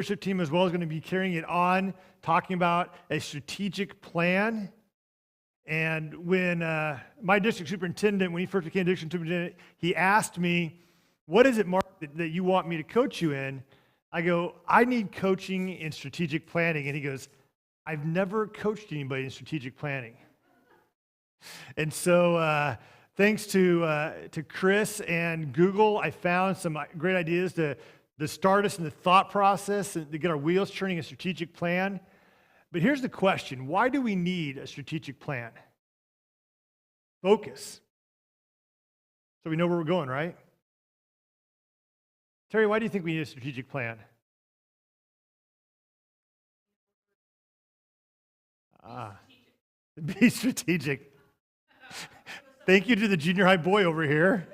leadership team as well is going to be carrying it on, talking about a strategic plan. And when my district superintendent, when he first became district superintendent, he asked me, what is it, Mark, that you want me to coach you in? I go, I need coaching in strategic planning. And he goes, I've never coached anybody in strategic planning. And so thanks to Chris and Google, I found some great ideas to start us in the thought process and to get our wheels turning a strategic plan. But here's the question. Why do we need a strategic plan? Focus. So we know where we're going, right? Terry, why do you think we need a strategic plan? Be strategic. Thank you to the junior high boy over here.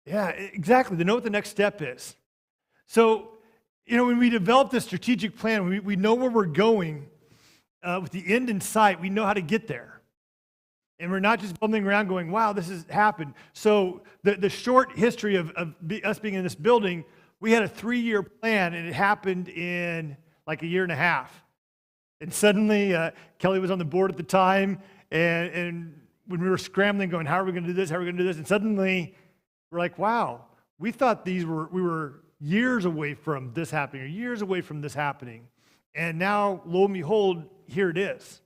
Yeah, exactly. To know what the next step is. So, when we develop this strategic plan, we know where we're going with the end in sight. We know how to get there. And we're not just bumbling around going, wow, this has happened. So the short history of us being in this building, we had a 3-year plan, and it happened in like a year and a half. And suddenly, Kelly was on the board at the time, and when we were scrambling, going, how are we going to do this? How are we going to do this? And suddenly, we're like, wow, we thought we were years away from this happening, or years away from this happening. And now, lo and behold, here it is.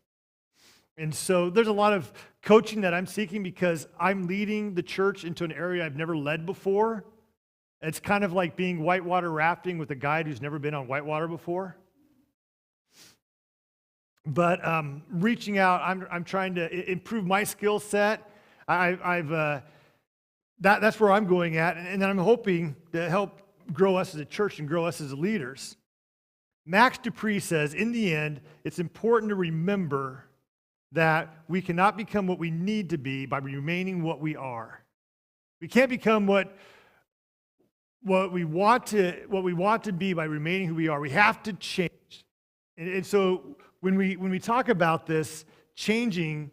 And so there's a lot of coaching that I'm seeking because I'm leading the church into an area I've never led before. It's kind of like being whitewater rafting with a guide who's never been on whitewater before. But reaching out, I'm trying to improve my skill set. That's where I'm going at, and then I'm hoping to help grow us as a church and grow us as leaders. Max Dupree says, in the end, it's important to remember that we cannot become what we need to be by remaining what we are. We can't become what we want to be by remaining who we are. We have to change. And so when we talk about this changing,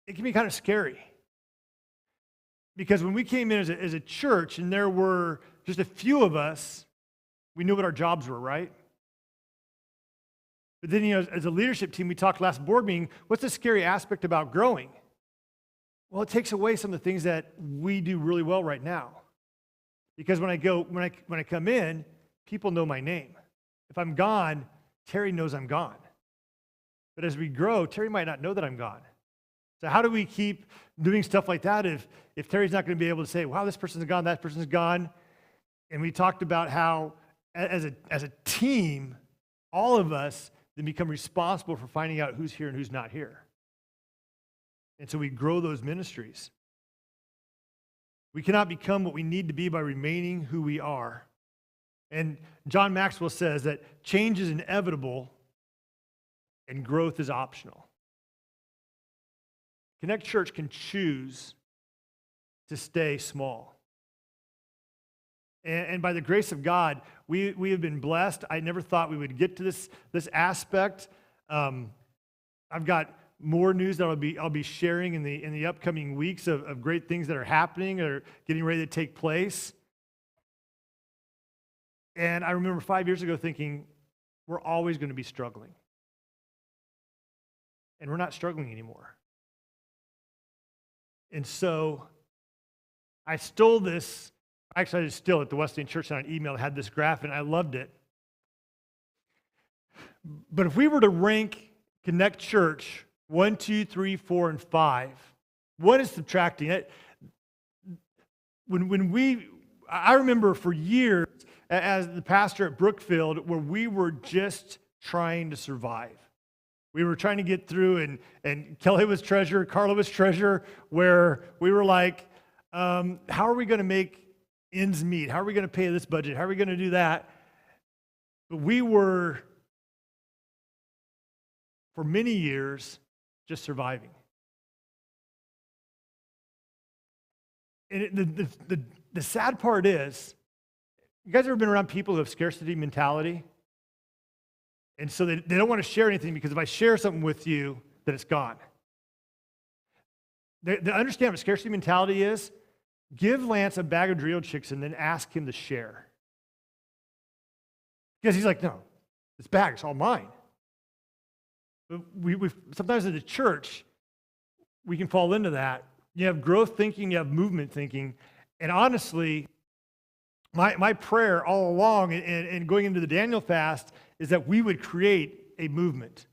it can be kind of scary. Because when we came in as a church and there were just a few of us, we knew what our jobs were, right? But then, as a leadership team, we talked last board meeting, what's the scary aspect about growing? Well, it takes away some of the things that we do really well right now. Because when I come in, people know my name. If I'm gone, Terry knows I'm gone. But as we grow, Terry might not know that I'm gone. So how do we keep doing stuff like that if Terry's not going to be able to say, wow, this person's gone, that person's gone? And we talked about how, as a team, all of us then become responsible for finding out who's here and who's not here. And so we grow those ministries. We cannot become what we need to be by remaining who we are. And John Maxwell says that change is inevitable and growth is optional. Connect Church can choose to stay small. And by the grace of God, we have been blessed. I never thought we would get to this aspect. I've got more news that I'll be sharing in the upcoming weeks of great things that are happening or getting ready to take place. And I remember 5 years ago thinking, we're always going to be struggling. And we're not struggling anymore. And so I stole this. Actually, I just stole it at the Wesleyan Church on an email. I had this graph, and I loved it. But if we were to rank Connect Church 1, 2, 3, 4, and 5, what is subtracting it? I remember for years as the pastor at Brookfield, where we were just trying to survive. We were trying to get through, and Kelly was treasurer, Carla was treasurer, where we were like, how are we going to make ends meet? How are we going to pay this budget? How are we going to do that? But we were, for many years, just surviving. And the sad part is, you guys ever been around people who have scarcity mentality? And so they don't want to share anything because if I share something with you, then it's gone. They understand what scarcity mentality is. Give Lance a bag of Dorito chicks and then ask him to share. Because he's like, no, it's bad, it's all mine. But we sometimes in the church, we can fall into that. You have growth thinking, you have movement thinking. And honestly, my prayer all along and going into the Daniel fast is that we would create a movement.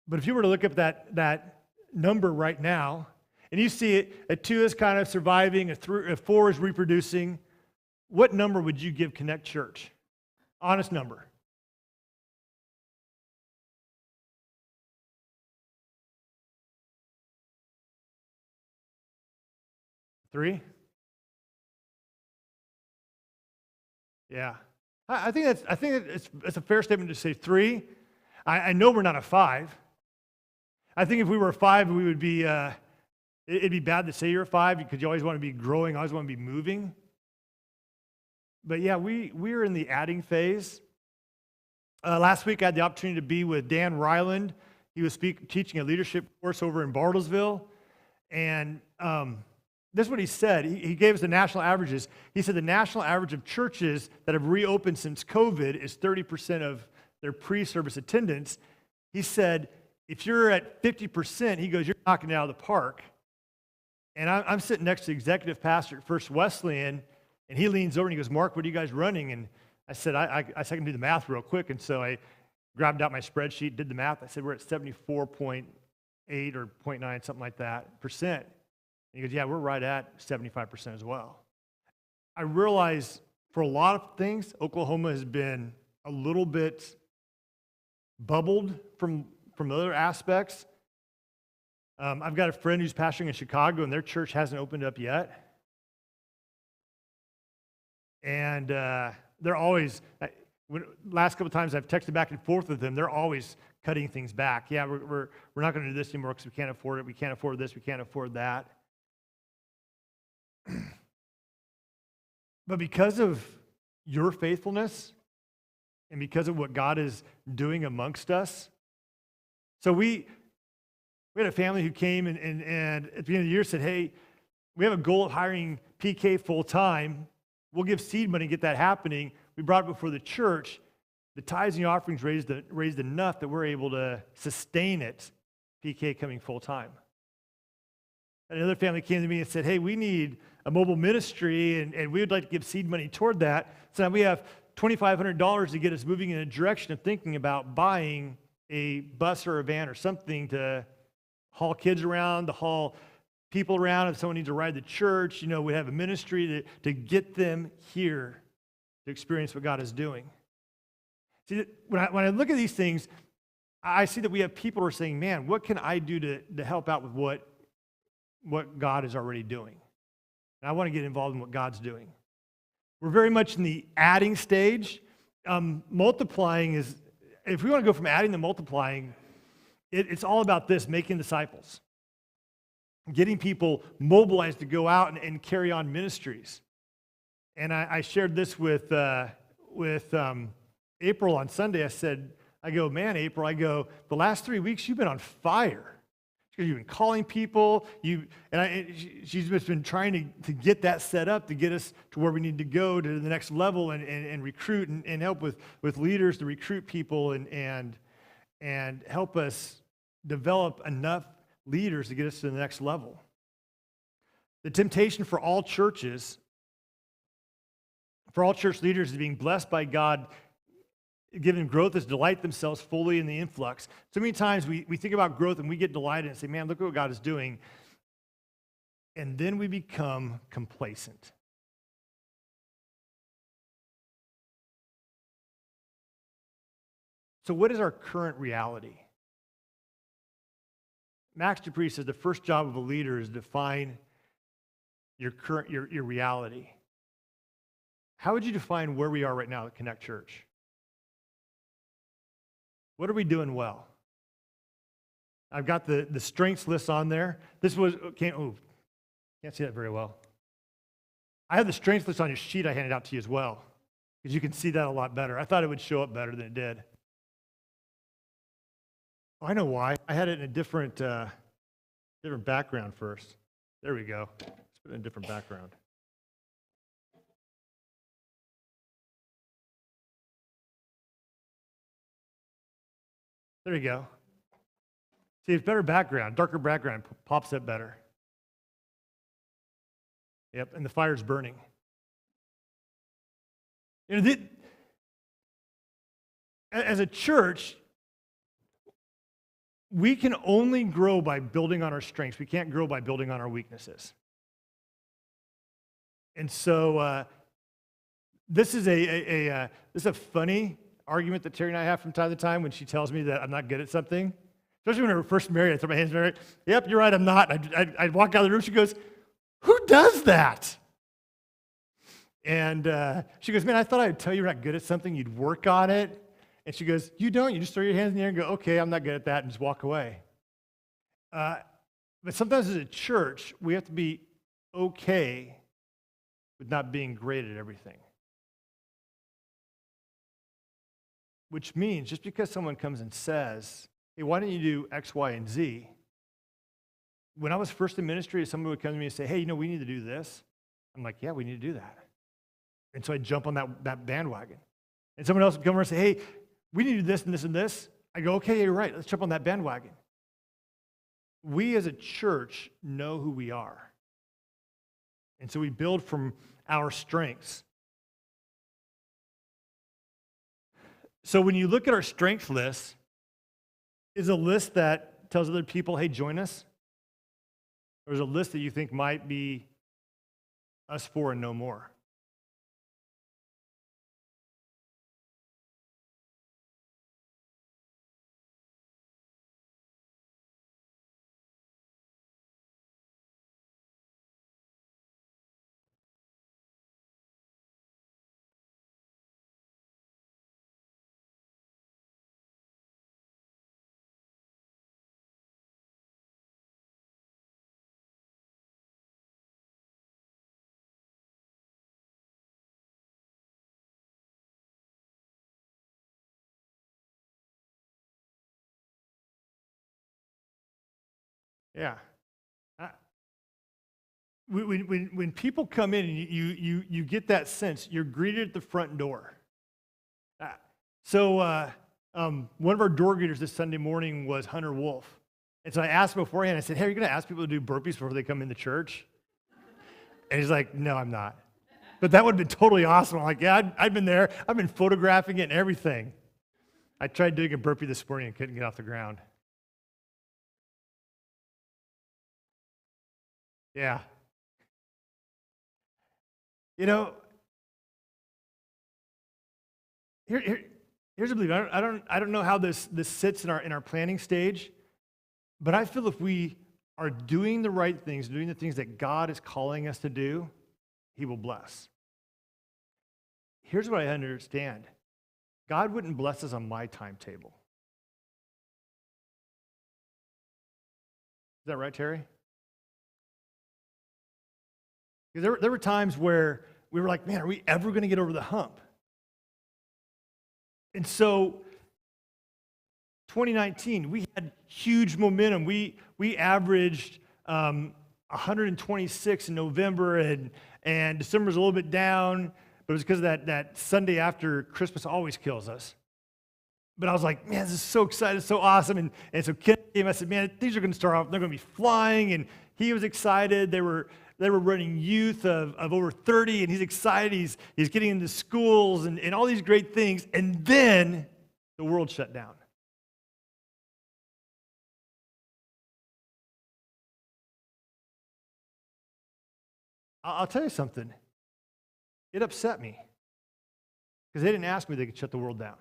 But if you were to look up that number right now, and you see it, a 2 is kind of surviving, a 4 is reproducing, what number would you give Connect Church? Honest number. 3? Yeah. I think it's a fair statement to say 3. I know we're not a 5. I think if we were a 5, we would be, it'd be bad to say you're a 5 because you always want to be growing, always want to be moving. But yeah, we're in the adding phase. Last week I had the opportunity to be with Dan Ryland. He was teaching a leadership course over in Bartlesville. And this is what he said. He gave us the national averages. He said the national average of churches that have reopened since COVID is 30% of their pre-service attendance. He said, if you're at 50%, he goes, you're knocking it out of the park. And I'm sitting next to the executive pastor at First Wesleyan, and he leans over and he goes, Mark, what are you guys running? And I said, I can do the math real quick. And so I grabbed out my spreadsheet, did the math. I said, we're at 74.8 or 0.9, something like that, percent. And he goes, yeah, we're right at 75% as well. I realize for a lot of things, Oklahoma has been a little bit bubbled from other aspects. I've got a friend who's pastoring in Chicago, and their church hasn't opened up yet. And they're always, last couple of times I've texted back and forth with them, they're always cutting things back. Yeah, we're not going to do this anymore because we can't afford it. We can't afford this. We can't afford that. But because of your faithfulness and because of what God is doing amongst us, so we had a family who came and at the beginning of the year said, hey, we have a goal of hiring PK full-time. We'll give seed money and get that happening. We brought it before the church. The tithes and the offerings raised enough that we're able to sustain it, PK coming full-time. Another family came to me and said, hey, we need a mobile ministry, and we would like to give seed money toward that. So now we have $2,500 to get us moving in a direction of thinking about buying a bus or a van or something to haul kids around, to haul people around. If someone needs to ride the church, we have a ministry to get them here to experience what God is doing. See, when I look at these things, I see that we have people who are saying, man, what can I do to help out with what God is already doing? And I want to get involved in what God's doing. We're very much in the adding stage. Multiplying is, if we want to go from adding to multiplying, it's all about this, making disciples. Getting people mobilized to go out and carry on ministries. And I shared this with April on Sunday. I go, man, April, the last 3 weeks you've been on fire. You've been calling people. She's just been trying to get that set up to get us to where we need to go to the next level and recruit and help with leaders to recruit people and help us develop enough leaders to get us to the next level. The temptation for all church leaders is being blessed by God, given growth is delight themselves fully in the influx. So many times we think about growth and we get delighted and say, man, look at what God is doing. And then we become complacent. So what is our current reality? Max Dupree says the first job of a leader is to define your reality. How would you define where we are right now at Connect Church? What are we doing well? I've got the strengths list on there. Can't see that very well. I have the strengths list on your sheet I handed out to you as well, because you can see that a lot better. I thought it would show up better than it did. Oh, I know why. I had it in a different background first. There we go. Let's put it in a different background. There you go. See, it's better background, darker background pops up better. Yep, and the fire's burning. You know, as a church, we can only grow by building on our strengths. We can't grow by building on our weaknesses. And so this is this is a funny argument that Terry and I have from time to time when she tells me that I'm not good at something. Especially when we were first married, I throw my hands in the air. Yep, you're right, I'm not. I'd walk out of the room. She goes, "Who does that?" And she goes, "Man, I thought I'd tell you you're not good at something. You'd work on it." And she goes, "You don't. You just throw your hands in the air and go, okay, I'm not good at that," and just walk away. But sometimes as a church, we have to be okay with not being great at everything. Which means just because someone comes and says, "Hey, why don't you do X, Y, and Z?" When I was first in ministry, someone would come to me and say, "Hey, we need to do this." I'm like, "Yeah, we need to do that." And so I jump on that bandwagon. And someone else would come over and say, "Hey, we need to do this and this and this." I go, "Okay, you're right. Let's jump on that bandwagon." We as a church know who we are. And so we build from our strengths. So when you look at our strength list, is a list that tells other people, "Hey, join us"? Or is a list that you think might be us four and no more? Yeah. When people come in and you get that sense, you're greeted at the front door. So one of our door greeters this Sunday morning was Hunter Wolf. And so I asked him beforehand, I said, "Hey, are you going to ask people to do burpees before they come into church?" And he's like, "No, I'm not." But that would have been totally awesome. I'm like, "Yeah, I've been there. I've been photographing it and everything." I tried doing a burpee this morning and couldn't get off the ground. Yeah. Here, here's a belief. I don't know how this sits in our planning stage, but I feel if we are doing the right things, doing the things that God is calling us to do, He will bless. Here's what I understand. God wouldn't bless us on my timetable. Is that right, Terry? Because there were times where we were like, "Man, are we ever going to get over the hump?" And so 2019, we had huge momentum. We averaged 126 in November, and December was a little bit down, but it was because of that Sunday after Christmas always kills us. But I was like, "Man, this is so exciting, so awesome." And so Ken came, I said, "Man, these are going to start off, they're going to be flying." And he was excited. They were running youth of over 30, and he's excited. He's getting into schools and all these great things. And then the world shut down. I'll tell you something. It upset me because they didn't ask me they could shut the world down.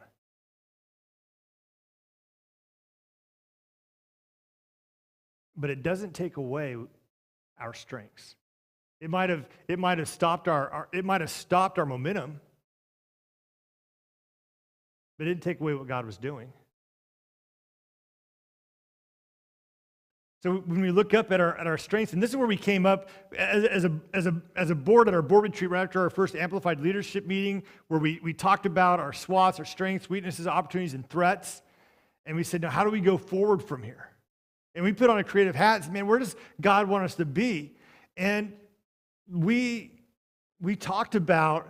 But it doesn't take away our strengths. It might have stopped our momentum, but it didn't take away what God was doing. So when we look up at our strengths, and this is where we came up as a board at our board retreat right after our first Amplified leadership meeting, where we talked about our SWOTs, our strengths, weaknesses, opportunities, and threats. And we said, "Now, how do we go forward from here?" And we put on a creative hat and said, "Man, where does God want us to be?" And we talked about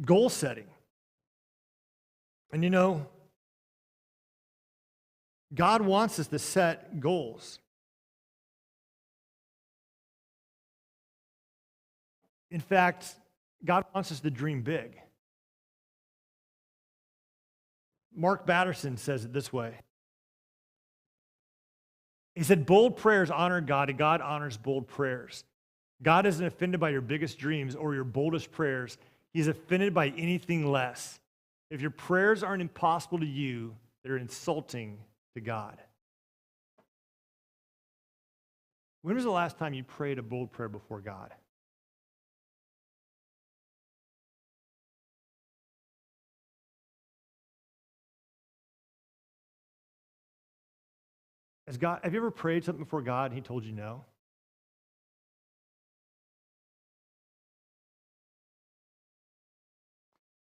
goal setting. And God wants us to set goals. In fact, God wants us to dream big. Mark Batterson says it this way. He said, bold prayers honor God, and God honors bold prayers. God isn't offended by your biggest dreams or your boldest prayers. He's offended by anything less. If your prayers aren't impossible to you, they're insulting to God. When was the last time you prayed a bold prayer before God? Have you ever prayed something before God and he told you no?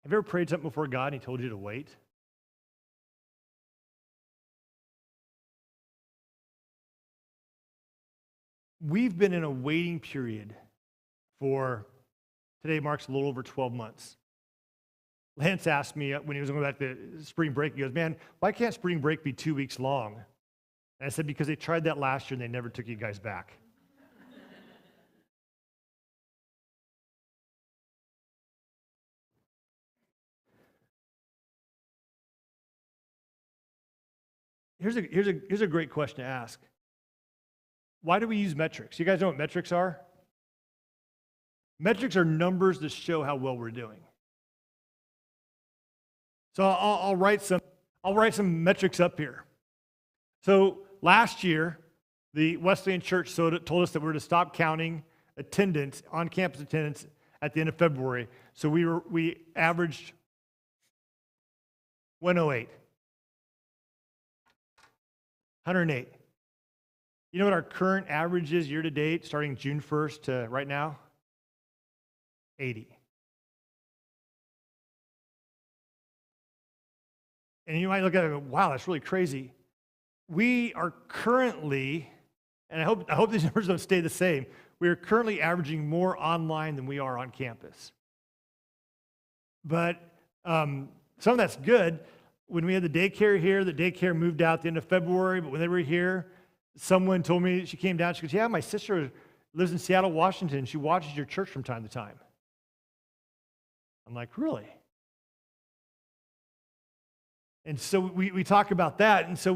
Have you ever prayed something before God and he told you to wait? We've been in a waiting period for, today marks a little over 12 months. Lance asked me when he was going back to spring break, he goes, man, why can't spring break be 2 weeks long? And I said, because they tried that last year and they never took you guys back. Here's a great question to ask. Why do we use metrics? You guys know what metrics are? Metrics are numbers that show how well we're doing. So I'll write some metrics up here. So last year, the Wesleyan Church told us that we were to stop counting attendance, on-campus attendance, at the end of February. So we averaged 108. 108. You know what our current average is year to date, starting June 1st to right now? 80. And you might look at it and go, wow, that's really crazy. We are currently, and I hope these numbers don't stay the same, we are currently averaging more online than we are on campus. But some of that's good. When we had the daycare here, the daycare moved out at the end of February, but when they were here, someone told me, she came down, she goes, yeah, my sister lives in Seattle, Washington. She watches your church from time to time. I'm like, really? And so we talk about that. And so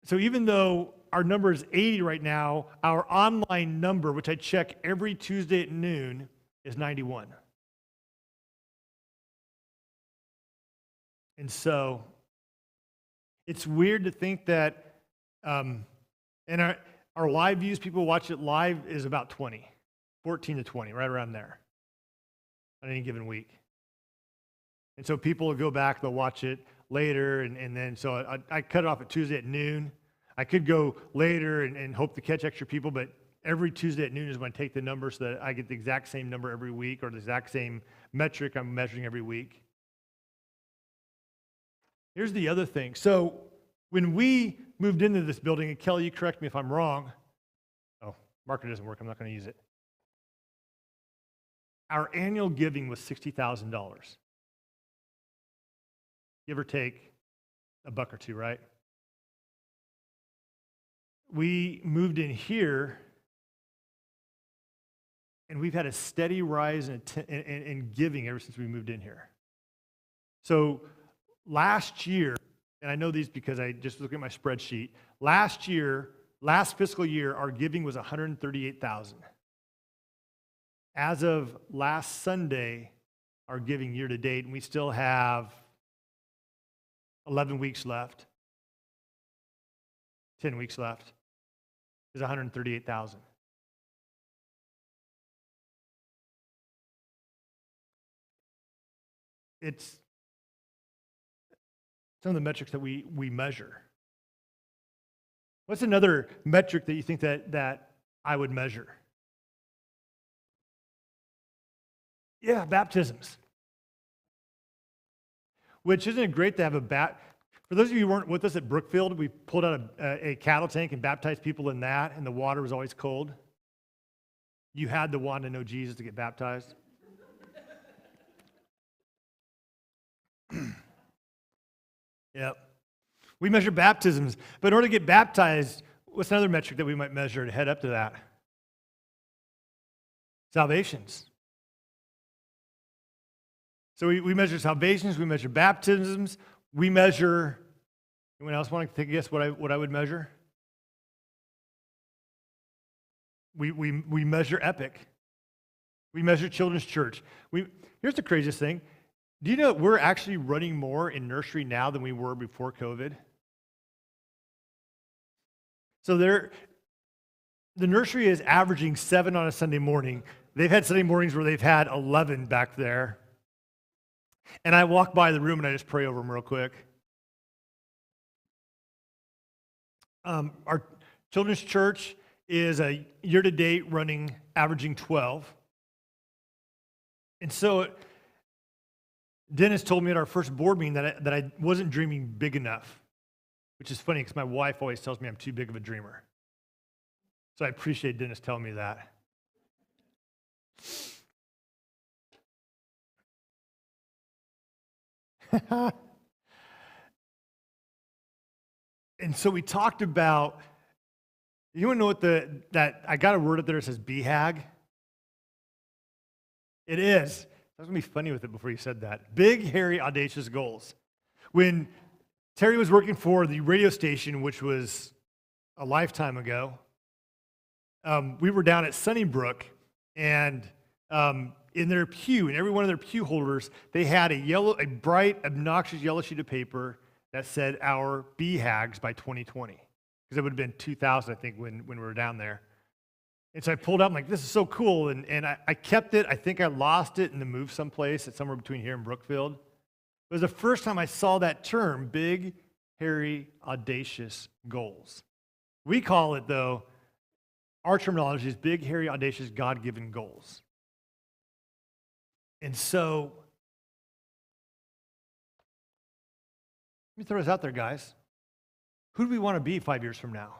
so even though our number is 80 right now, our online number, which I check every Tuesday at noon, is 91. And so it's weird to think that, and our live views, people watch it live, is about 20, 14 to 20, right around there on any given week. And so people will go back, they'll watch it later, and then so I cut it off at Tuesday at noon. I could go later and hope to catch extra people, but every Tuesday at noon is when I take the number so that I get the exact same number every week or the exact same metric I'm measuring every week. Here's the other thing. So when we moved into this building, and Kelly, you correct me if I'm wrong. Oh, marker doesn't work. I'm not going to use it. Our annual giving was $60,000. Give or take a buck or two, right? We moved in here, and we've had a steady rise in giving ever since we moved in here. So last year, and I know these because I just looked at my spreadsheet, last fiscal year, our giving was $138,000. As of last Sunday, our giving year to date, and we still have 11 weeks left, 10 weeks left, is $138,000. It's some of the metrics that we measure. What's another metric that you think that I would measure? Yeah, baptisms. Which, isn't it great to have for those of you who weren't with us at Brookfield, we pulled out a cattle tank and baptized people in that, and the water was always cold. You had to want to know Jesus to get baptized. Yep. We measure baptisms, but in order to get baptized, what's another metric that we might measure to head up to that? Salvations. So we measure salvations, we measure baptisms, we measure, anyone else want to take a guess what I would measure? We measure Epic. We measure Children's Church. Here's the craziest thing. Do you know that we're actually running more in nursery now than we were before COVID? So the nursery is averaging 7 on a Sunday morning. They've had Sunday mornings where they've had 11 back there. And I walk by the room and I just pray over them real quick. Our Children's Church is a year-to-date averaging 12. And so Dennis told me at our first board meeting that I wasn't dreaming big enough, which is funny because my wife always tells me I'm too big of a dreamer. So I appreciate Dennis telling me that. And so we talked about, you want to know that I got a word up there that says BHAG? It is. I was going to be funny with it before you said that. Big, hairy, audacious goals. When Terry was working for the radio station, which was a lifetime ago, we were down at Sunnybrook, and in their pew, in every one of their pew holders, they had a bright, obnoxious yellow sheet of paper that said our BHAGs by 2020. Because it would have been 2000, I think, when we were down there. And so I pulled out, I'm like, this is so cool. And I kept it. I think I lost it and then moved someplace. It's somewhere between here and Brookfield. It was the first time I saw that term, big, hairy, audacious goals. We call it, though, our terminology is big, hairy, audacious, God-given goals. And so, let me throw this out there, guys. Who do we want to be 5 years from now?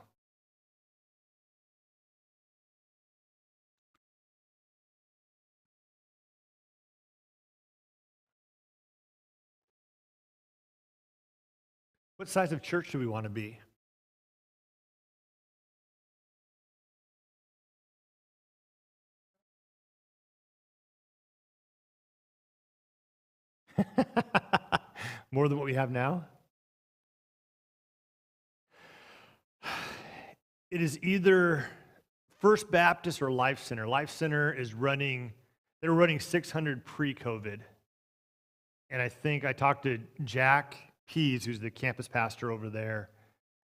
What size of church do we want to be? More than what we have now? It is either First Baptist or Life Center. Life Center is they were running 600 pre-COVID. And I think I talked to Jack Pease, who's the campus pastor over there,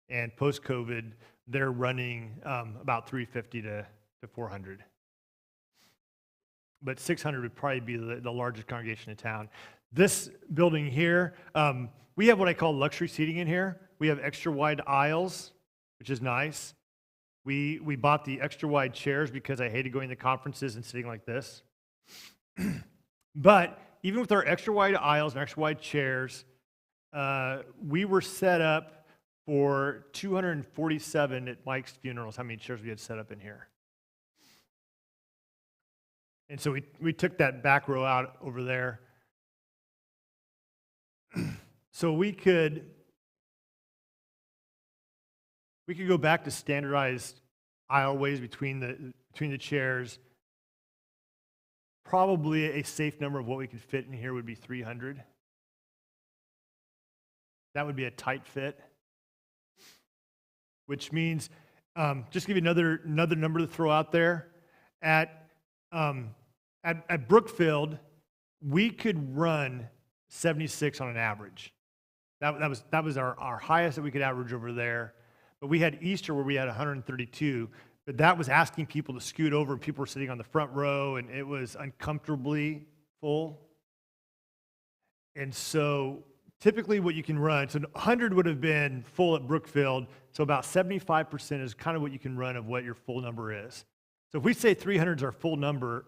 and post-COVID, they're running about 350 to 400. But 600 would probably be the largest congregation in town. This building here, we have what I call luxury seating in here. We have extra wide aisles, which is nice. We bought the extra wide chairs because I hated going to conferences and sitting like this. But even with our extra wide aisles and extra wide chairs, we were set up for 247 at Mike's funerals, how many chairs we had set up in here. And so we took that back row out over there. So we could go back to standardized aisleways between the chairs. Probably a safe number of what we could fit in here would be 300. That would be a tight fit, which means, just give you another number to throw out there. At Brookfield, we could run 76 on an average. That was our highest that we could average over there. But we had Easter where we had 132, but that was asking people to scoot over, and people were sitting on the front row, and it was uncomfortably full. And so typically what you can run, so 100 would have been full at Brookfield, so about 75% is kind of what you can run of what your full number is. So if we say 300 is our full number,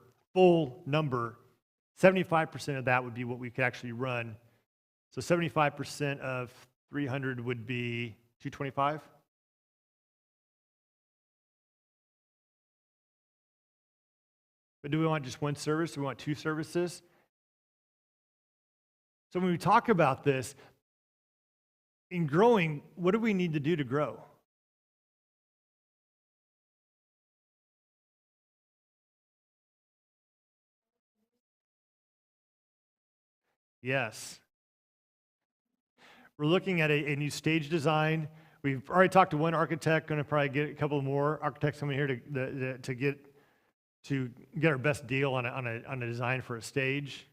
75% of that would be what we could actually run. So 75% of 300 would be 225. But do we want just one service? Do we want two services? So when we talk about this, in growing, what do we need to do to grow? Yes. We're looking at a new stage design. We've already talked to one architect, going to probably get a couple more architects coming here to get our best deal on a design for a stage.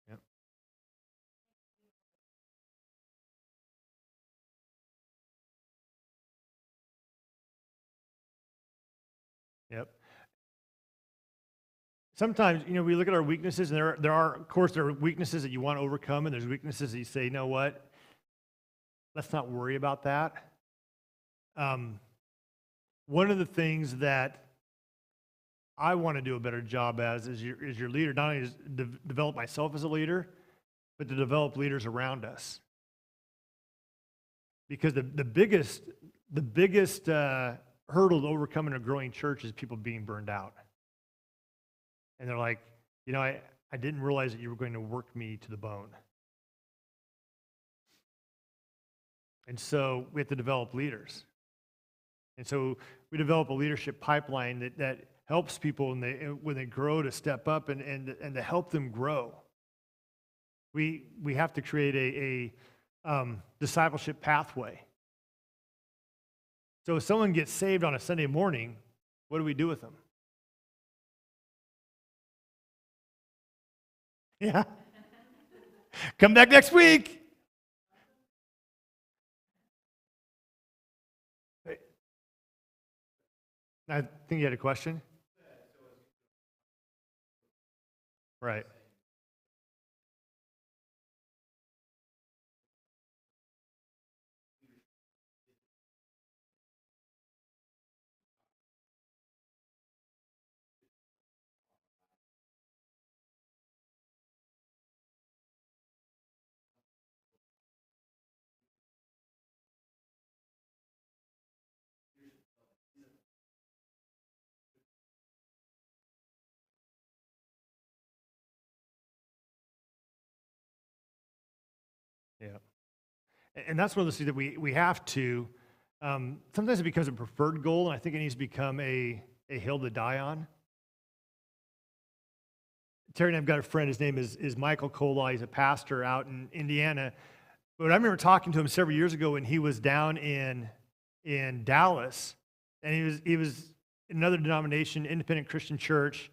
Yep. Yep. Sometimes, we look at our weaknesses, and there are, of course, there are weaknesses that you want to overcome, and there's weaknesses that you say, you know what, let's not worry about that. One of the things that I want to do a better job as is your leader, not only to develop myself as a leader, but to develop leaders around us. Because the biggest hurdle to overcome in a growing church is people being burned out. And they're like, I didn't realize that you were going to work me to the bone. And so we have to develop leaders. And so we develop a leadership pipeline that helps people when they grow to step up and to help them grow. We have to create a discipleship pathway. So if someone gets saved on a Sunday morning, what do we do with them? Yeah. Come back next week. I think you had a question. Right. Yeah. And that's one of those things that we have to, sometimes it becomes a preferred goal, and I think it needs to become a hill to die on. Terry and I've got a friend, his name is Michael Cola. He's a pastor out in Indiana. But I remember talking to him several years ago when he was down in Dallas, and he was in another denomination, independent Christian church,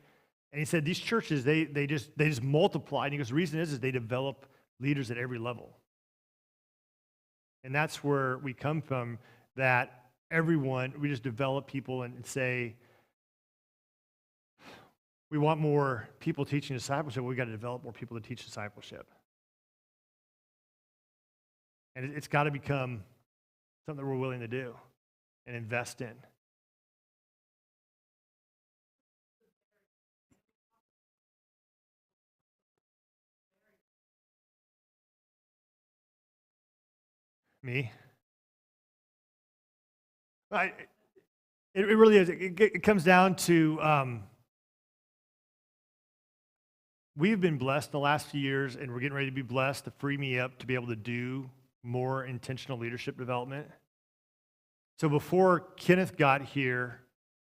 and he said these churches, they just multiply. And he goes, the reason is they develop leaders at every level. And that's where we come from, that we just develop people and say, we want more people teaching discipleship. We've got to develop more people to teach discipleship. And it's got to become something that we're willing to do and invest in. Me? It really is. It comes down to we've been blessed the last few years, and we're getting ready to be blessed to free me up to be able to do more intentional leadership development. So before Kenneth got here,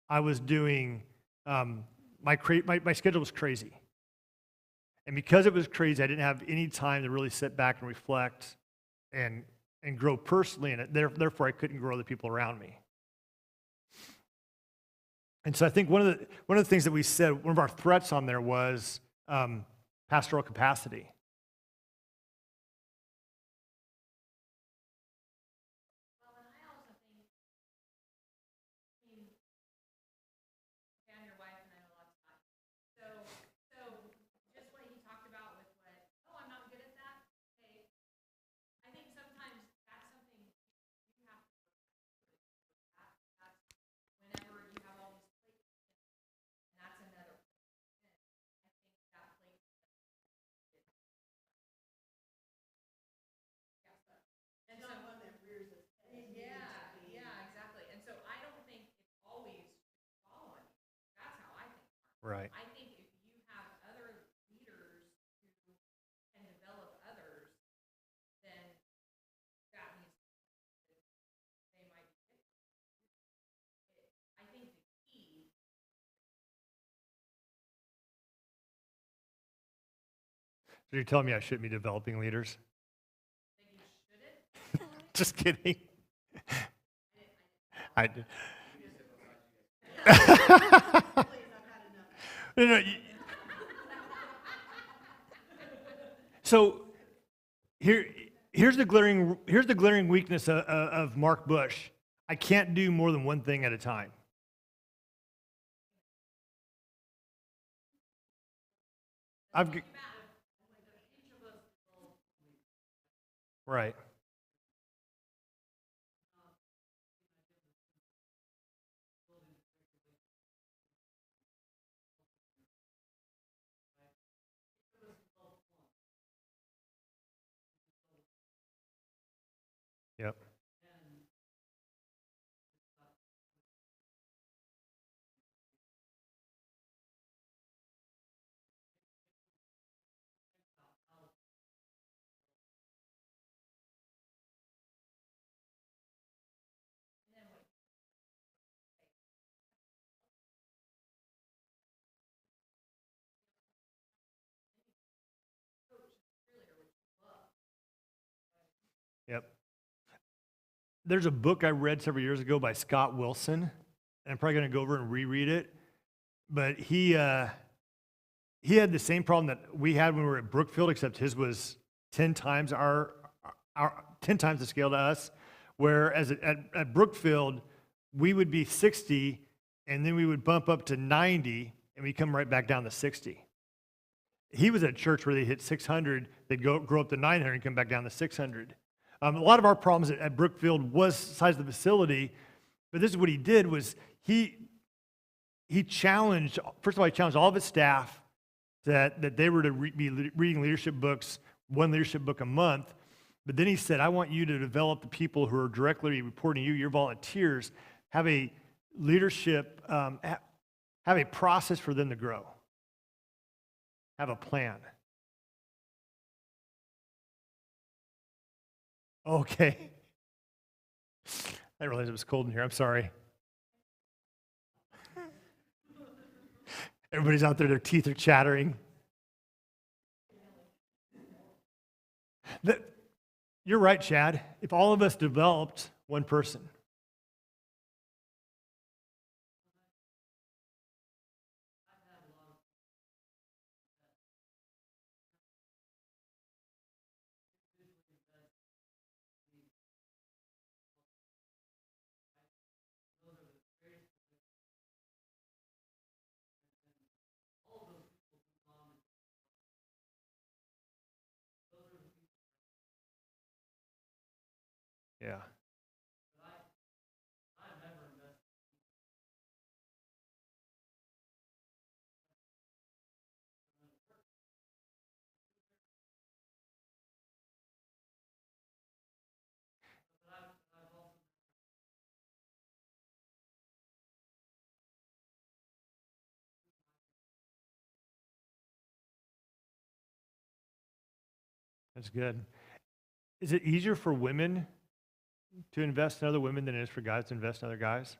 I was doing, my schedule was crazy. And because it was crazy, I didn't have any time to really sit back and reflect and grow personally, and therefore I couldn't grow the people around me. And so I think one of the things that we said, one of our threats on there was pastoral capacity. Right. I think if you have other leaders who can develop others, then that means they might be different. I think the key. So you're telling me I shouldn't be developing leaders? That you shouldn't. Just kidding. I did. No, no, so here's the glaring weakness of Mark Bush. I can't do more than one thing at a time. Right. Yep. Yep. There's a book I read several years ago by Scott Wilson, and I'm probably going to go over and reread it. But he had the same problem that we had when we were at Brookfield, except his was 10 times our 10 times the scale to us. Whereas at Brookfield, we would be 60, and then we would bump up to 90, and we come right back down to 60. He was at a church where they hit 600, they'd grow up to 900 and come back down to 600. A lot of our problems at Brookfield was size of the facility, but this is what he did was he challenged, first of all, he challenged all of his staff that they were to be reading leadership books, one leadership book a month. But then he said, I want you to develop the people who are directly reporting to you, your volunteers, have a leadership, have a process for them to grow, have a plan. Okay. I didn't realize it was cold in here. I'm sorry. Everybody's out there, their teeth are chattering. You're right, Chad. If all of us developed one person, yeah. That's good. Is it easier for women to invest in other women than it is for guys to invest in other guys?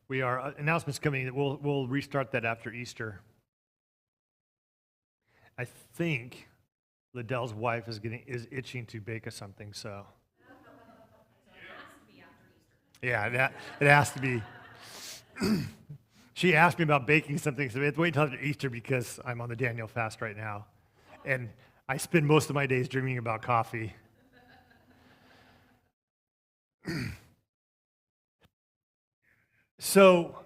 We are, announcements coming, that we'll restart that after Easter. I think Liddell's wife is itching to bake us something, so. Yeah, it has to be. She asked me about baking something, so we have to wait until after Easter because I'm on the Daniel fast right now. And I spend most of my days dreaming about coffee. So,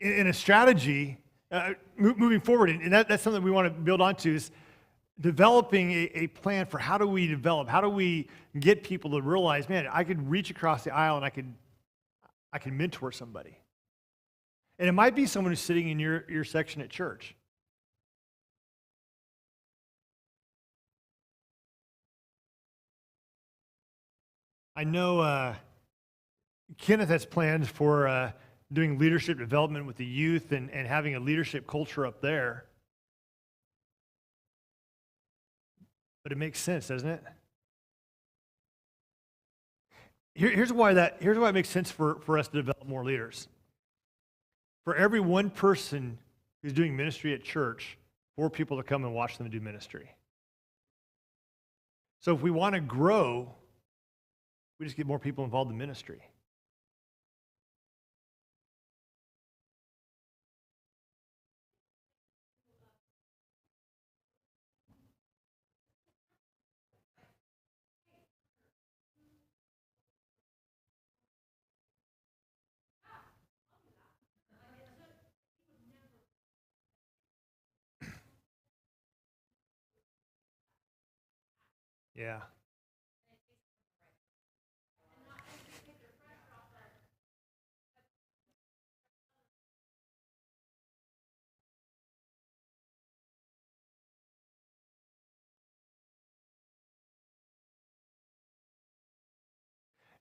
in a strategy, moving forward, and that's something we want to build onto, is developing a plan for how do we develop, how do we get people to realize, man, I could reach across the aisle and I can mentor somebody. And it might be someone who's sitting in your section at church. I know Kenneth has plans for doing leadership development with the youth and having a leadership culture up there. But it makes sense, doesn't it? Here's why it makes sense for us to develop more leaders. For every one person who's doing ministry at church, 4 people to come and watch them do ministry. So if we want to grow, we just get more people involved in ministry. Yeah.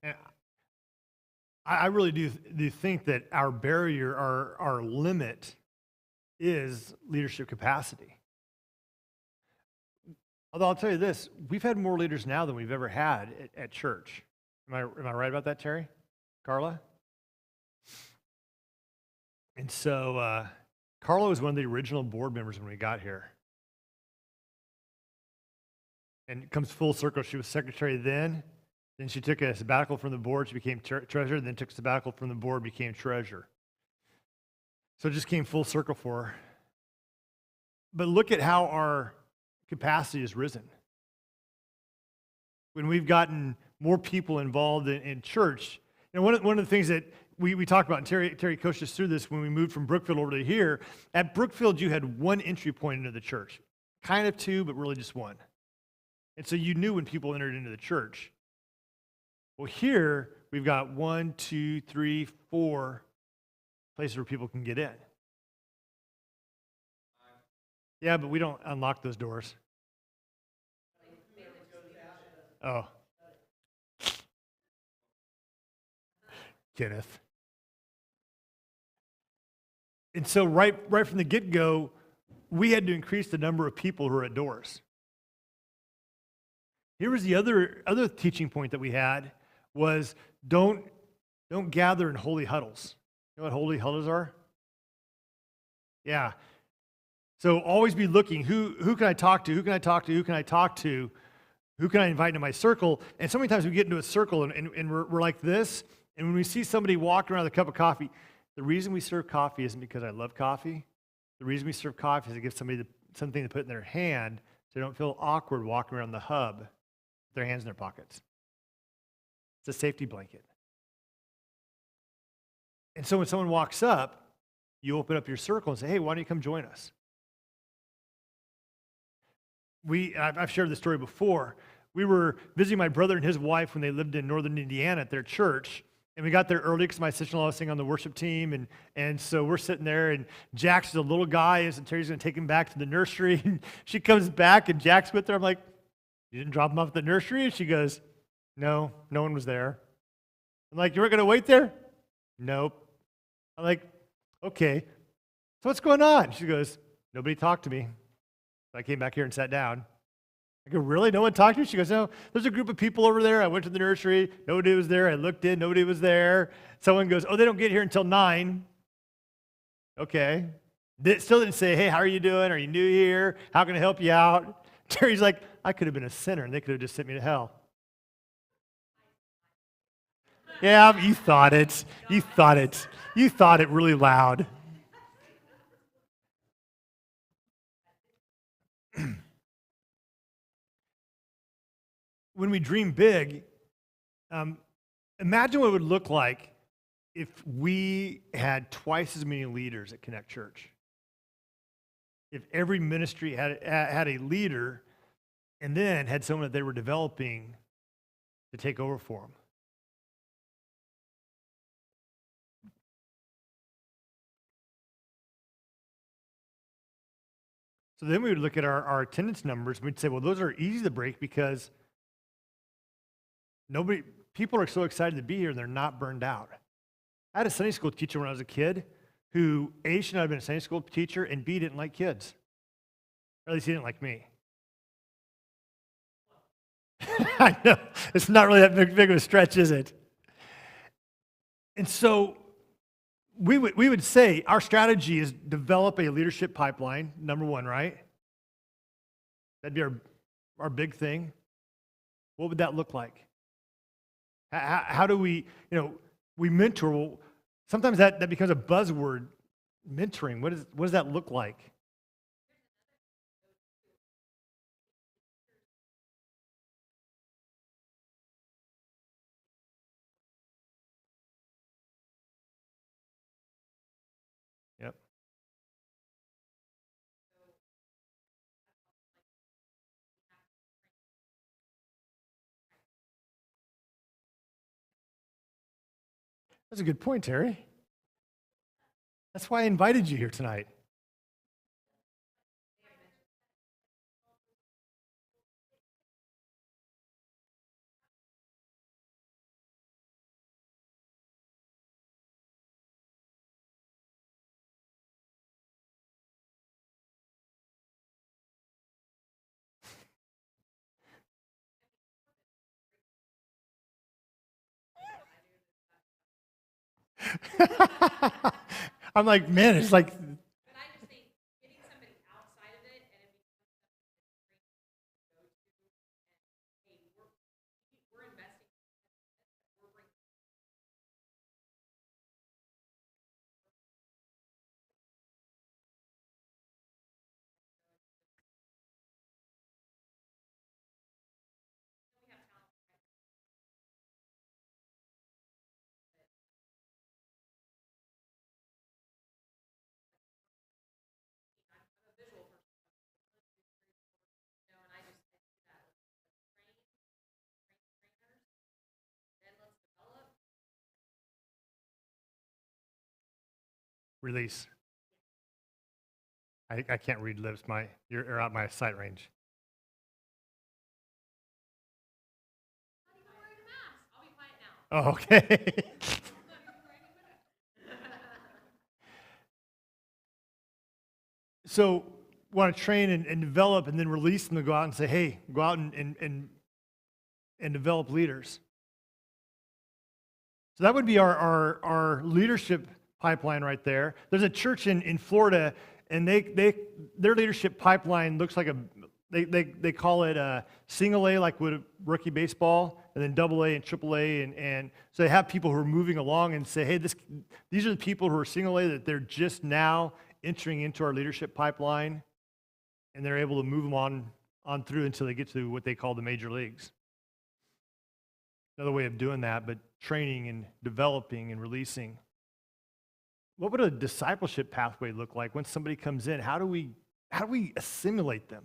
And I really do think that our barrier, our limit is leadership capacity. Although I'll tell you this, we've had more leaders now than we've ever had at church. Am I right about that, Terry? Carla? And so Carla was one of the original board members when we got here. And it comes full circle. She was secretary then she took a sabbatical from the board. She became treasurer, then took a sabbatical from the board, became treasurer. So it just came full circle for her. But look at how our capacity has risen. When we've gotten more people involved in church, one of the things that we talked about, and Terry coached us through this when we moved from Brookfield over to here. At Brookfield, you had one entry point into the church. Kind of 2, but really just 1. And so you knew when people entered into the church. Well, here, we've got 1, 2, 3, 4 places where people can get in. Yeah, but we don't unlock those doors. Oh. Kenneth. And so right from the get-go, we had to increase the number of people who are at doors. Here was the other teaching point that we had was don't gather in holy huddles. You know what holy huddles are? Yeah. So always be looking, who can I talk to? Who can I talk to? Who can I talk to? Who can I invite into my circle? And so many times we get into a circle and we're like this, and when we see somebody walking around with a cup of coffee, the reason we serve coffee isn't because I love coffee. The reason we serve coffee is to give somebody something to put in their hand so they don't feel awkward walking around the hub with their hands in their pockets. It's a safety blanket. And so when someone walks up, you open up your circle and say, hey, why don't you come join us? I've shared this story before. We were visiting my brother and his wife when they lived in northern Indiana at their church. And we got there early because my sister-in-law was sitting on the worship team. And so we're sitting there, and Jack's a little guy, and Terry's going to take him back to the nursery. And she comes back, and Jack's with her. I'm like, you didn't drop him off at the nursery? And she goes, no one was there. I'm like, you weren't going to wait there? Nope. I'm like, okay. So what's going on? She goes, nobody talked to me. So I came back here and sat down. I go, really? No one talked to you? She goes, no, there's a group of people over there. I went to the nursery. Nobody was there. I looked in. Nobody was there. Someone goes, oh, they don't get here until 9. Okay. Still didn't say, hey, how are you doing? Are you new here? How can I help you out? Terry's like, I could have been a sinner, and they could have just sent me to hell. Yeah, you thought it. You thought it. You thought it really loud. When we dream big, imagine what it would look like if we had twice as many leaders at Connect Church. If every ministry had a leader and then had someone that they were developing to take over for them. So then we would look at our attendance numbers and we'd say, well, those are easy to break because people are so excited to be here and they're not burned out. I had a Sunday school teacher when I was a kid who A, should not have been a Sunday school teacher, and B, didn't like kids. Or at least he didn't like me. I know. It's not really that big of a stretch, is it? And so we would say our strategy is develop a leadership pipeline, number one, right? That'd be our big thing. What would that look like? How do we, we mentor? Well, sometimes that becomes a buzzword, mentoring. What does that look like? Yep. That's a good point, Terry. That's why I invited you here tonight. I'm like, man, it's like, But I just think getting somebody outside of it and it becomes something that's great to go to, and hey, we're investing, we're bringing. release. I can't read lips. You're out my sight range. I'll be quiet now. Oh, okay. So want to train and develop and then release them to go out and say, hey, go out and develop leaders. So that would be our leadership pipeline right there. There's a church in Florida, and their leadership pipeline looks like they call it a single A, like with rookie baseball, and then double A and triple A, and so they have people who are moving along and say, hey, these are the people who are single A that they're just now entering into our leadership pipeline, and they're able to move them on through until they get to what they call the major leagues. Another way of doing that, but training and developing and releasing. What would a discipleship pathway look like when somebody comes in? How do we assimilate them?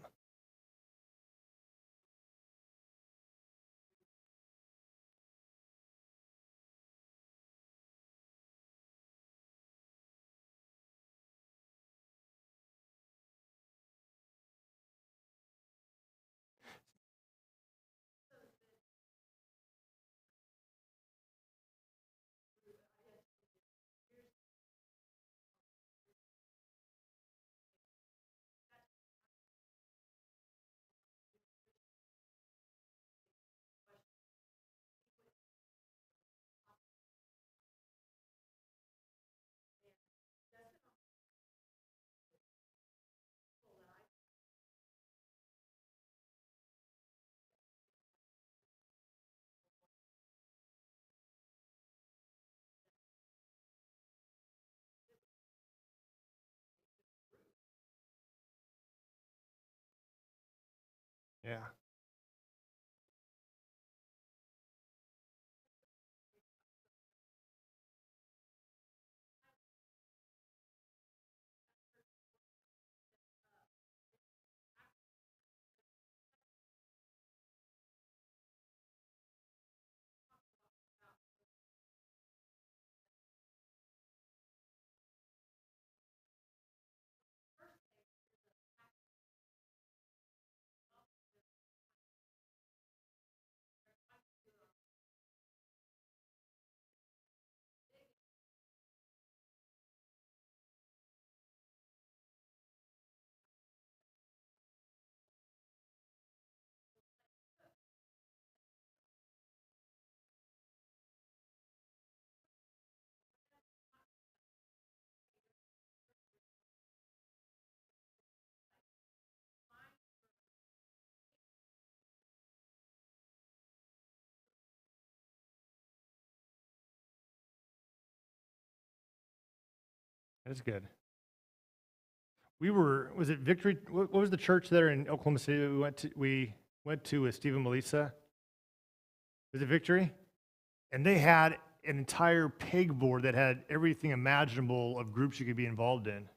Yeah. That's good. Was it Victory? What was the church there in Oklahoma City that we went to with Stephen Melissa? Was it Victory? And they had an entire pegboard that had everything imaginable of groups you could be involved in.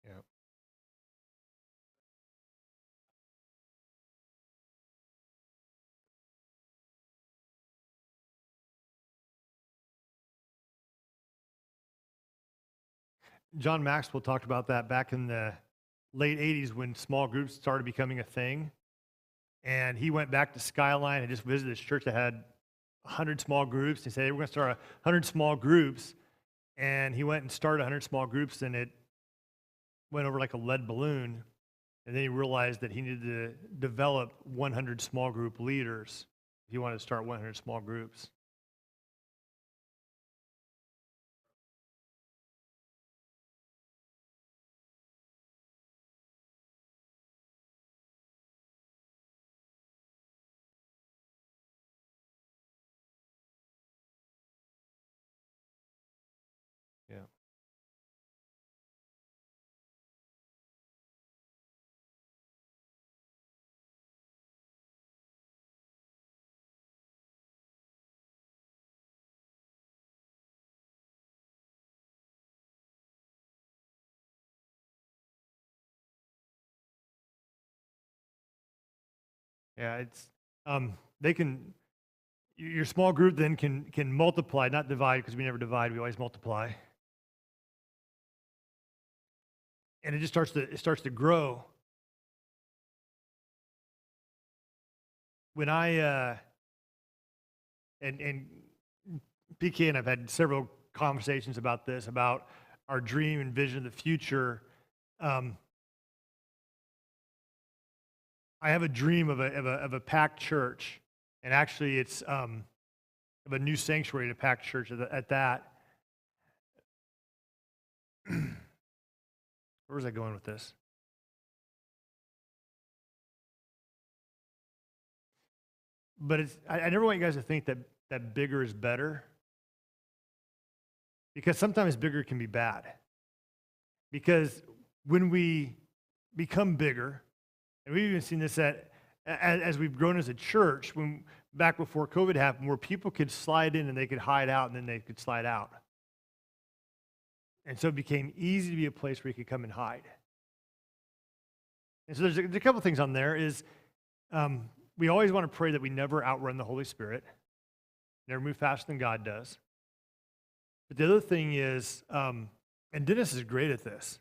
Yeah. John Maxwell talked about that back in the late 80s when small groups started becoming a thing. And he went back to Skyline and just visited this church that had 100 small groups. He said, hey, we're going to start 100 small groups. And he went and started 100 small groups, and it went over like a lead balloon. And then he realized that he needed to develop 100 small group leaders if he wanted to start 100 small groups. Yeah. Yeah, they can, your small group then can multiply, not divide, because we never divide, we always multiply. And it starts to grow. When and PK and I've had several conversations about this, about our dream and vision of the future. I have a dream of a packed church, and actually it's of a new sanctuary, a packed church at that. Where was I going with this? But I never want you guys to think that bigger is better, because sometimes bigger can be bad. Because when we become bigger, and we've even seen this as we've grown as a church, when back before COVID happened, where people could slide in and they could hide out, and then they could slide out. And so it became easy to be a place where you could come and hide. And so there's a couple things on there is we always want to pray that we never outrun the Holy Spirit, never move faster than God does. But the other thing is, and Dennis is great at this,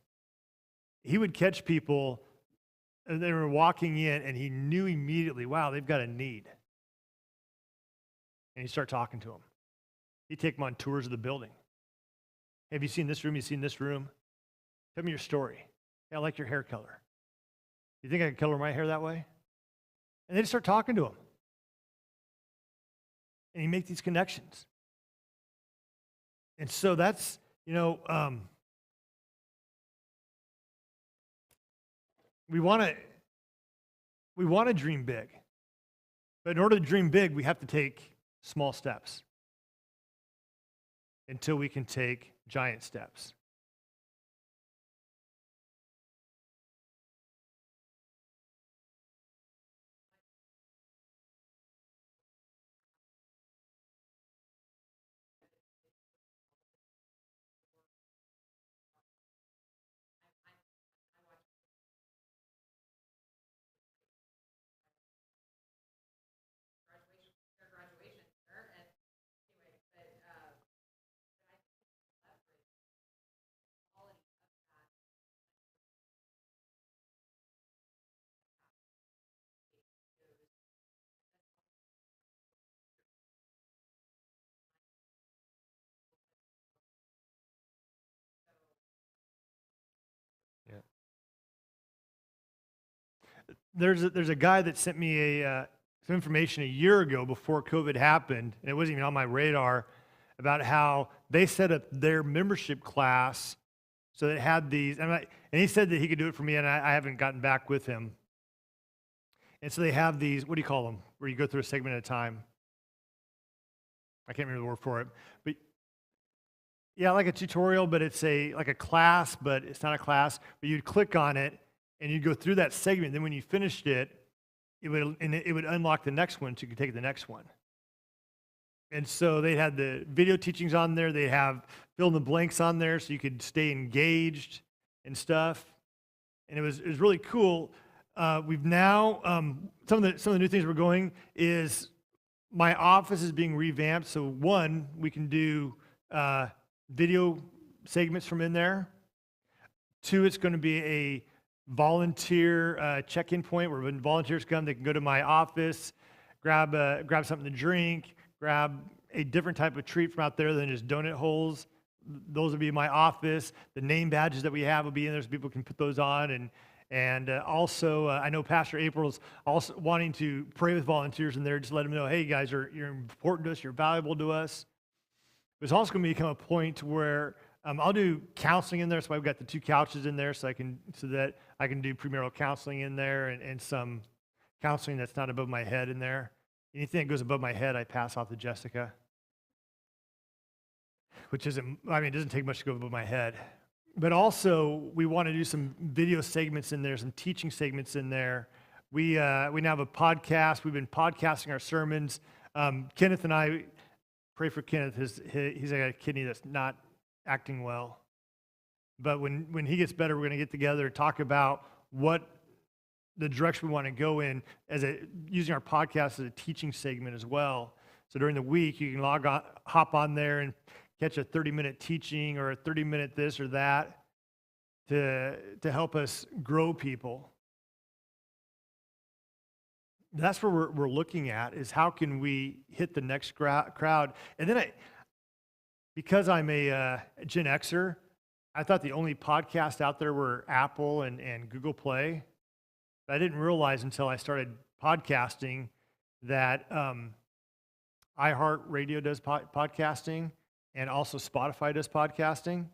he would catch people And they were walking in, and he knew immediately, wow, they've got a need. And he'd start talking to them. He'd take them on tours of the building. Have you seen this room? You seen this room? Tell me your story. Yeah, I like your hair color. You think I could color my hair that way? And they'd start talking to him. And he'd make these connections. And so that's, we want to dream big. But in order to dream big, we have to take small steps until we can take giant steps. Their graduation there, and anyway, but I think leverage quality of that goes. Yeah. There's a guy that sent me some information a year ago before COVID happened, and it wasn't even on my radar, about how they set up their membership class so that it had these, and he said that he could do it for me, and I haven't gotten back with him. And so they have these, what do you call them, where you go through a segment at a time? I can't remember the word for it, but yeah, like a tutorial, but it's like a class, but it's not a class. But you'd click on it, and you'd go through that segment. Then when you finished it, it would unlock the next one, so you could take the next one. And so they had the video teachings on there. They have fill in the blanks on there, so you could stay engaged and stuff. And it was really cool. We've now some of the new things we're going is my office is being revamped. So one, we can do video segments from in there. Two, it's going to be a volunteer check-in point where when volunteers come, they can go to my office, grab something to drink, grab a different type of treat from out there than just donut holes. Those will be my office. The name badges that we have will be in there so people can put those on. And also, I know Pastor April's also wanting to pray with volunteers in there, just let them know, hey, you guys, you're important to us, you're valuable to us. There's also going to become a point where I'll do counseling in there. So I've got the 2 couches in there so that I can do premarital counseling in there and some counseling that's not above my head in there. Anything that goes above my head, I pass off to Jessica, which isn't, it doesn't take much to go above my head. But also, we want to do some video segments in there, some teaching segments in there. We now have a podcast. We've been podcasting our sermons. Kenneth and I, pray for Kenneth. He's got a kidney that's not acting well. But when he gets better, we're going to get together and talk about what the direction we want to go in using our podcast as a teaching segment as well. So during the week, you can hop on there and catch a 30-minute teaching or a 30-minute this or that to help us grow people. That's where we're looking at, is how can we hit the next crowd. And then because I'm a Gen Xer, I thought the only podcasts out there were Apple and Google Play. But I didn't realize until I started podcasting that iHeartRadio does podcasting, and also Spotify does podcasting.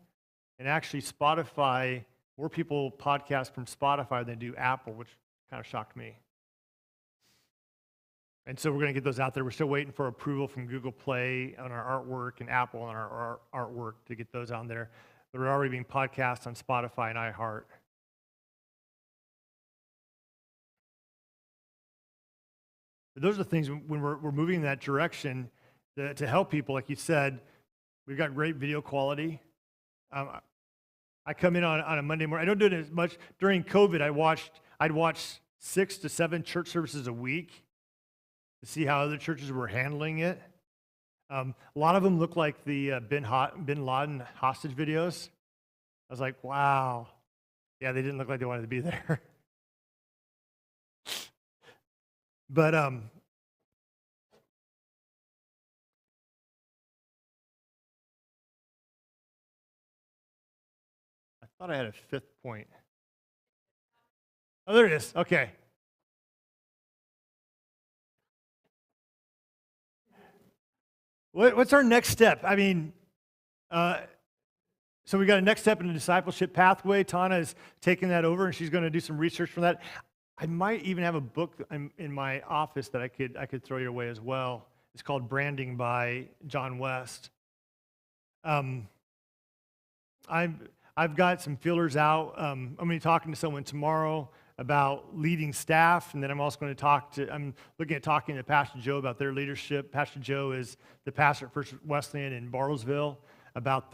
And actually, Spotify, more people podcast from Spotify than do Apple, which kind of shocked me. And so we're going to get those out there. We're still waiting for approval from Google Play on our artwork and Apple on our artwork to get those on there. But we're already being podcast on Spotify and iHeart. But those are the things when we're moving in that direction to help people. Like you said, we've got great video quality. I come in on a Monday morning. I don't do it as much. During COVID, I'd watch 6 to 7 church services a week to see how other churches were handling it. A lot of them look like the Bin Laden hostage videos. I was like, wow. Yeah, they didn't look like they wanted to be there. But I thought I had a fifth point. Oh, there it is. Okay. What's our next step? I mean, so we got a next step in the discipleship pathway. Tana is taking that over, and she's going to do some research from that. I might even have a book in my office that I could throw your way as well. It's called Branding by John West. I've got some feelers out. I'm going to be talking to someone tomorrow about leading staff, and then I'm also going to I'm looking at talking to Pastor Joe about their leadership. Pastor Joe is the pastor at First Wesleyan in Bartlesville, about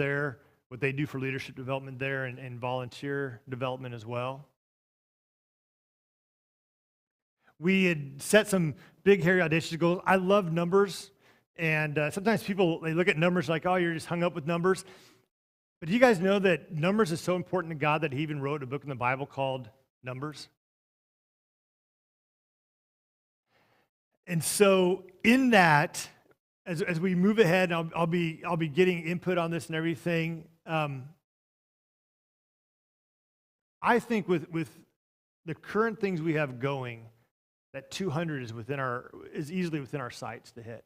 what they do for leadership development there and volunteer development as well. We had set some big, hairy, audacious goals. I love numbers, and sometimes people, they look at numbers like, oh, you're just hung up with numbers. But do you guys know that numbers is so important to God that he even wrote a book in the Bible called Numbers? And so in that, as we move ahead, I'll be getting input on this and everything. I think with the current things we have going, that 200 is easily within our sights to hit.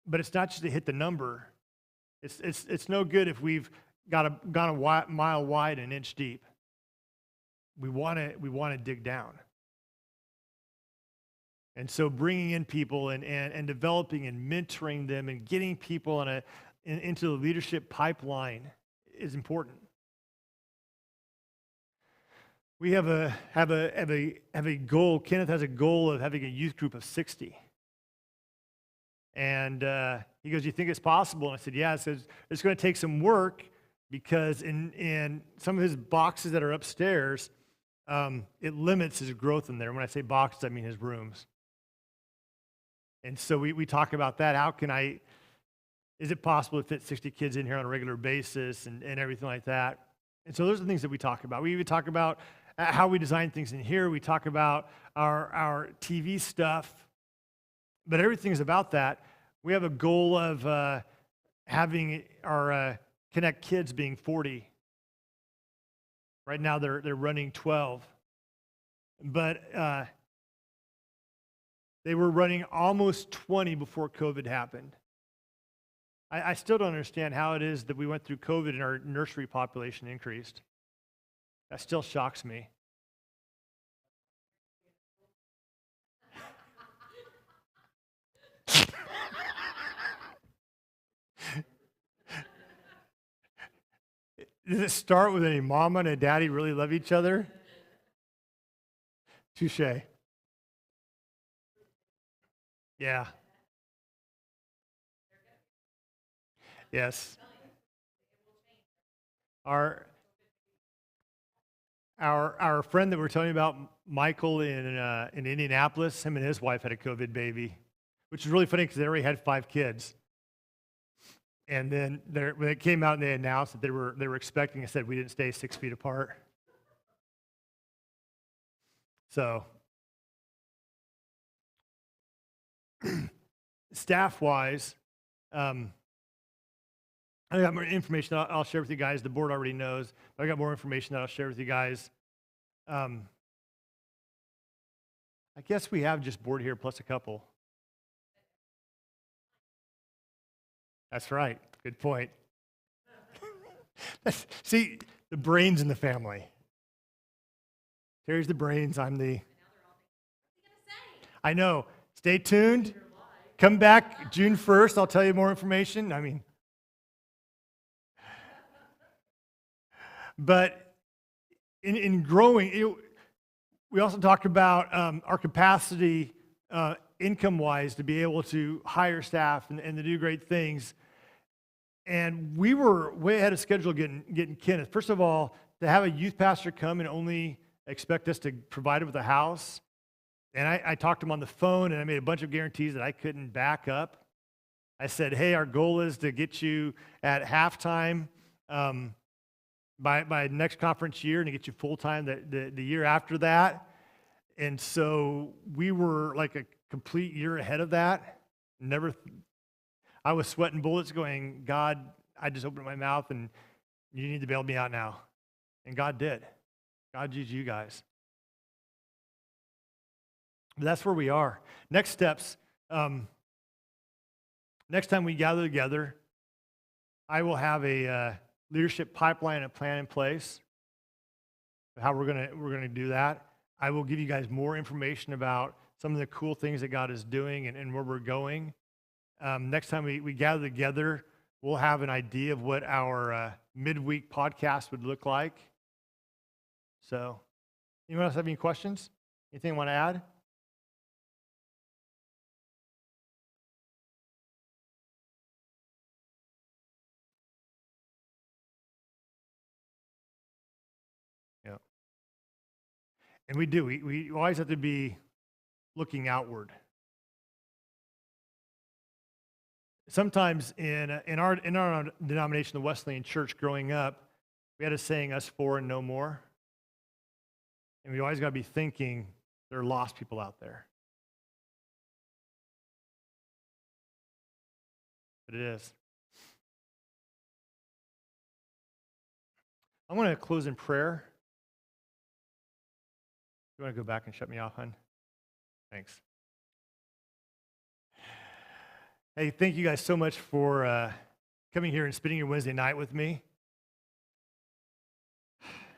But it's not just to hit the number. It's no good if we've gone a mile wide and an inch deep. We want to dig down. And so bringing in people and developing and mentoring them and getting people into the leadership pipeline is important. We have a goal. Kenneth has a goal of having a youth group of 60. And he goes, "You think it's possible?" And I said, "Yeah." It says it's going to take some work because in some of his boxes that are upstairs, it limits his growth in there. When I say boxes, I mean his rooms. And so we talk about that. Is it possible to fit 60 kids in here on a regular basis and everything like that? And so those are the things that we talk about. We even talk about how we design things in here. We talk about our TV stuff. But everything is about that. We have a goal of having our Connect Kids being 40. Right now they're running 12. But they were running almost 20 before COVID happened. I still don't understand how it is that we went through COVID and our nursery population increased. That still shocks me. Does it start with a mama and a daddy really love each other? Touche. Yeah. Yes. Our friend that we're telling you about, Michael in Indianapolis, him and his wife had a COVID baby, which is really funny because they already had 5 kids. And then when it came out and they announced that they were expecting, I said we didn't stay 6 feet apart. So staff-wise, I got more information I'll share with you guys. The board already knows. But I got more information that I'll share with you guys. I guess we have just board here plus a couple. That's right. Good point. See, the brains in the family. Terry's the brains. I'm the... I know. Stay tuned. Come back June 1st. I'll tell you more information. I mean... But in growing, we also talked about our capacity income-wise to be able to hire staff and to do great things. And we were way ahead of schedule getting Kenneth. First of all, to have a youth pastor come and only expect us to provide him with a house. And I talked to him on the phone, and I made a bunch of guarantees that I couldn't back up. I said, hey, our goal is to get you at halftime by next conference year and to get you full-time the year after that. And so we were like a complete year ahead of that. I was sweating bullets going, God, I just opened my mouth and you need to bail me out now. And God did. God used you guys. But that's where we are. Next steps. Next time we gather together, I will have a leadership pipeline and plan in place. How we're gonna do that. I will give you guys more information about some of the cool things that God is doing and where we're going. Next time we gather together, we'll have an idea of what our midweek podcast would look like. So, anyone else have any questions? Anything you want to add? Yeah. And we do. We always have to be looking outward. Sometimes in our denomination, the Wesleyan Church, growing up, we had a saying, "Us four and no more." And we always got to be thinking there are lost people out there. But it is. I'm going to close in prayer. You want to go back and shut me off, hon? Thanks. Hey, thank you guys so much for coming here and spending your Wednesday night with me.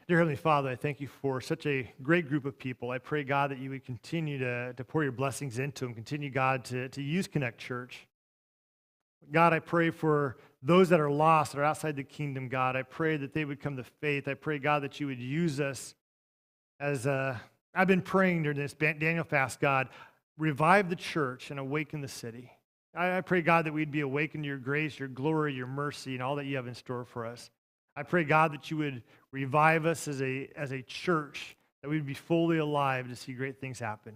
Dear Heavenly Father, I thank you for such a great group of people. I pray, God, that you would continue to pour your blessings into them. Continue, God, to use Connect Church. God, I pray for those that are lost, that are outside the kingdom, God. I pray that they would come to faith. I pray, God, that you would use us as I've been praying during this Daniel fast, God, revive the church and awaken the city. I pray, God, that we'd be awakened to your grace, your glory, your mercy, and all that you have in store for us. I pray, God, that you would revive us as a church, that we'd be fully alive to see great things happen.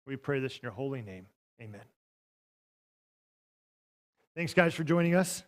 We pray this in your holy name. Amen. Thanks, guys, for joining us.